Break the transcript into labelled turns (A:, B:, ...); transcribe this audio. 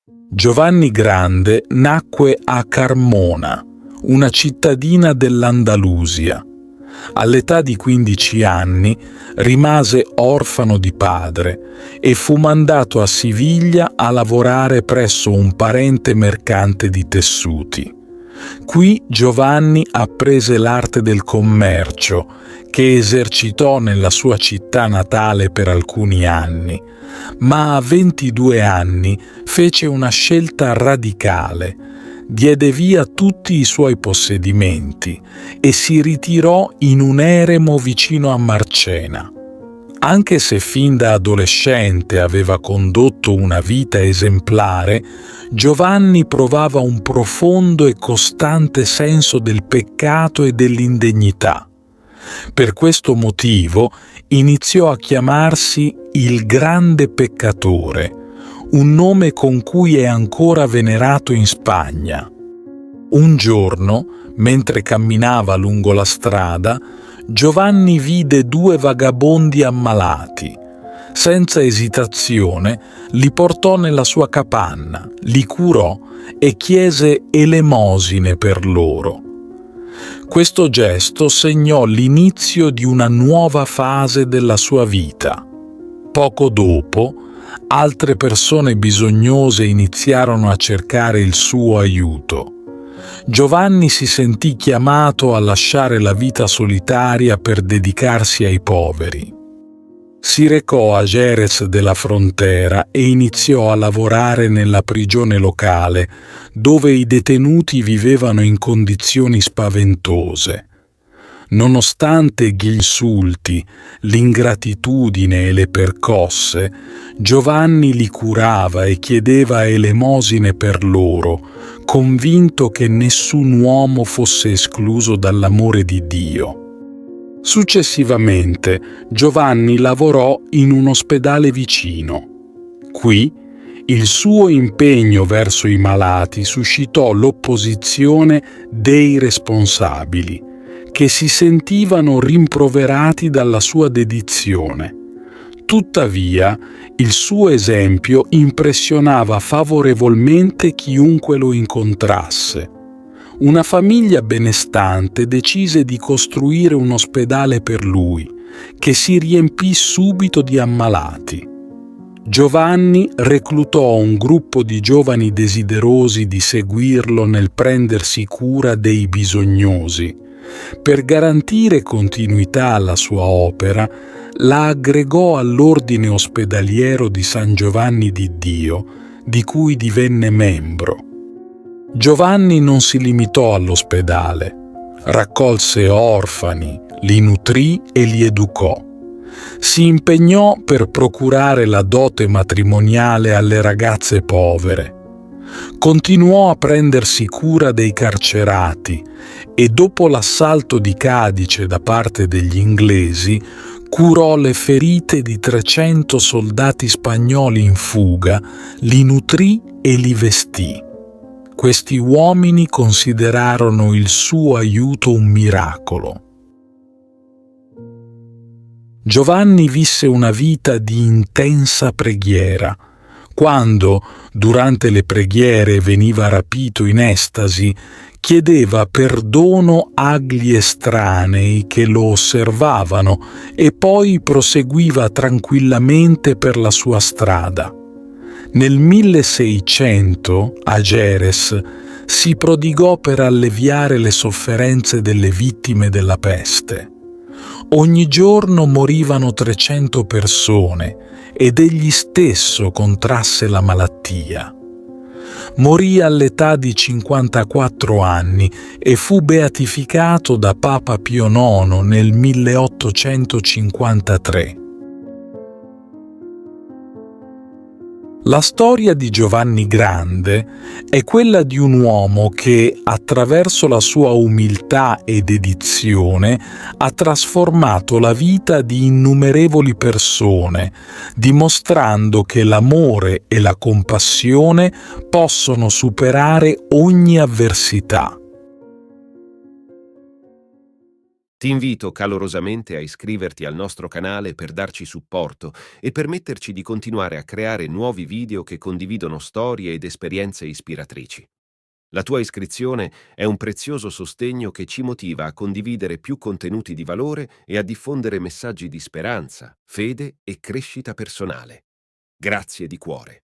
A: Giovanni Grande nacque a Carmona, una cittadina dell'Andalusia. All'età di 15 anni rimase orfano di padre e fu mandato a Siviglia a lavorare presso un parente mercante di tessuti. Qui Giovanni apprese l'arte del commercio, che esercitò nella sua città natale per alcuni anni, ma a 22 anni fece una scelta radicale. Diede via tutti i suoi possedimenti e si ritirò in un eremo vicino a Marcena. Anche se fin da adolescente aveva condotto una vita esemplare, Giovanni provava un profondo e costante senso del peccato e dell'indegnità. Per questo motivo iniziò a chiamarsi il Grande Peccatore, un nome con cui è ancora venerato in Spagna. Un giorno, mentre camminava lungo la strada, Giovanni vide due vagabondi ammalati. Senza esitazione li portò nella sua capanna, li curò e chiese elemosine per loro. Questo gesto segnò l'inizio di una nuova fase della sua vita. Poco dopo, altre persone bisognose iniziarono a cercare il suo aiuto. Giovanni si sentì chiamato a lasciare la vita solitaria per dedicarsi ai poveri. Si recò a Jerez della Frontera e iniziò a lavorare nella prigione locale, dove i detenuti vivevano in condizioni spaventose. Nonostante gli insulti, l'ingratitudine e le percosse, Giovanni li curava e chiedeva elemosine per loro, convinto che nessun uomo fosse escluso dall'amore di Dio. Successivamente Giovanni lavorò in un ospedale vicino. Qui il suo impegno verso i malati suscitò l'opposizione dei responsabili, che si sentivano rimproverati dalla sua dedizione. Tuttavia, il suo esempio impressionava favorevolmente chiunque lo incontrasse. Una famiglia benestante decise di costruire un ospedale per lui, che si riempì subito di ammalati. Giovanni reclutò un gruppo di giovani desiderosi di seguirlo nel prendersi cura dei bisognosi. Per garantire continuità alla sua opera, la aggregò all'ordine ospedaliero di San Giovanni di Dio, di cui divenne membro. Giovanni non si limitò all'ospedale. Raccolse orfani, li nutrì e li educò. Si impegnò per procurare la dote matrimoniale alle ragazze povere. Continuò a prendersi cura dei carcerati e dopo l'assalto di Cadice da parte degli inglesi curò le ferite di 300 soldati spagnoli in fuga, li nutrì e li vestì. Questi uomini considerarono il suo aiuto un miracolo. Giovanni visse una vita di intensa preghiera. Quando, durante le preghiere, veniva rapito in estasi, chiedeva perdono agli estranei che lo osservavano e poi proseguiva tranquillamente per la sua strada. Nel 1600, a Jerez, si prodigò per alleviare le sofferenze delle vittime della peste. Ogni giorno morivano 300 persone ed egli stesso contrasse la malattia. Morì all'età di 54 anni e fu beatificato da Papa Pio IX nel 1853. La storia di Giovanni Grande è quella di un uomo che, attraverso la sua umiltà e dedizione, ha trasformato la vita di innumerevoli persone, dimostrando che l'amore e la compassione possono superare ogni avversità.
B: Ti invito calorosamente a iscriverti al nostro canale per darci supporto e permetterci di continuare a creare nuovi video che condividono storie ed esperienze ispiratrici. La tua iscrizione è un prezioso sostegno che ci motiva a condividere più contenuti di valore e a diffondere messaggi di speranza, fede e crescita personale. Grazie di cuore.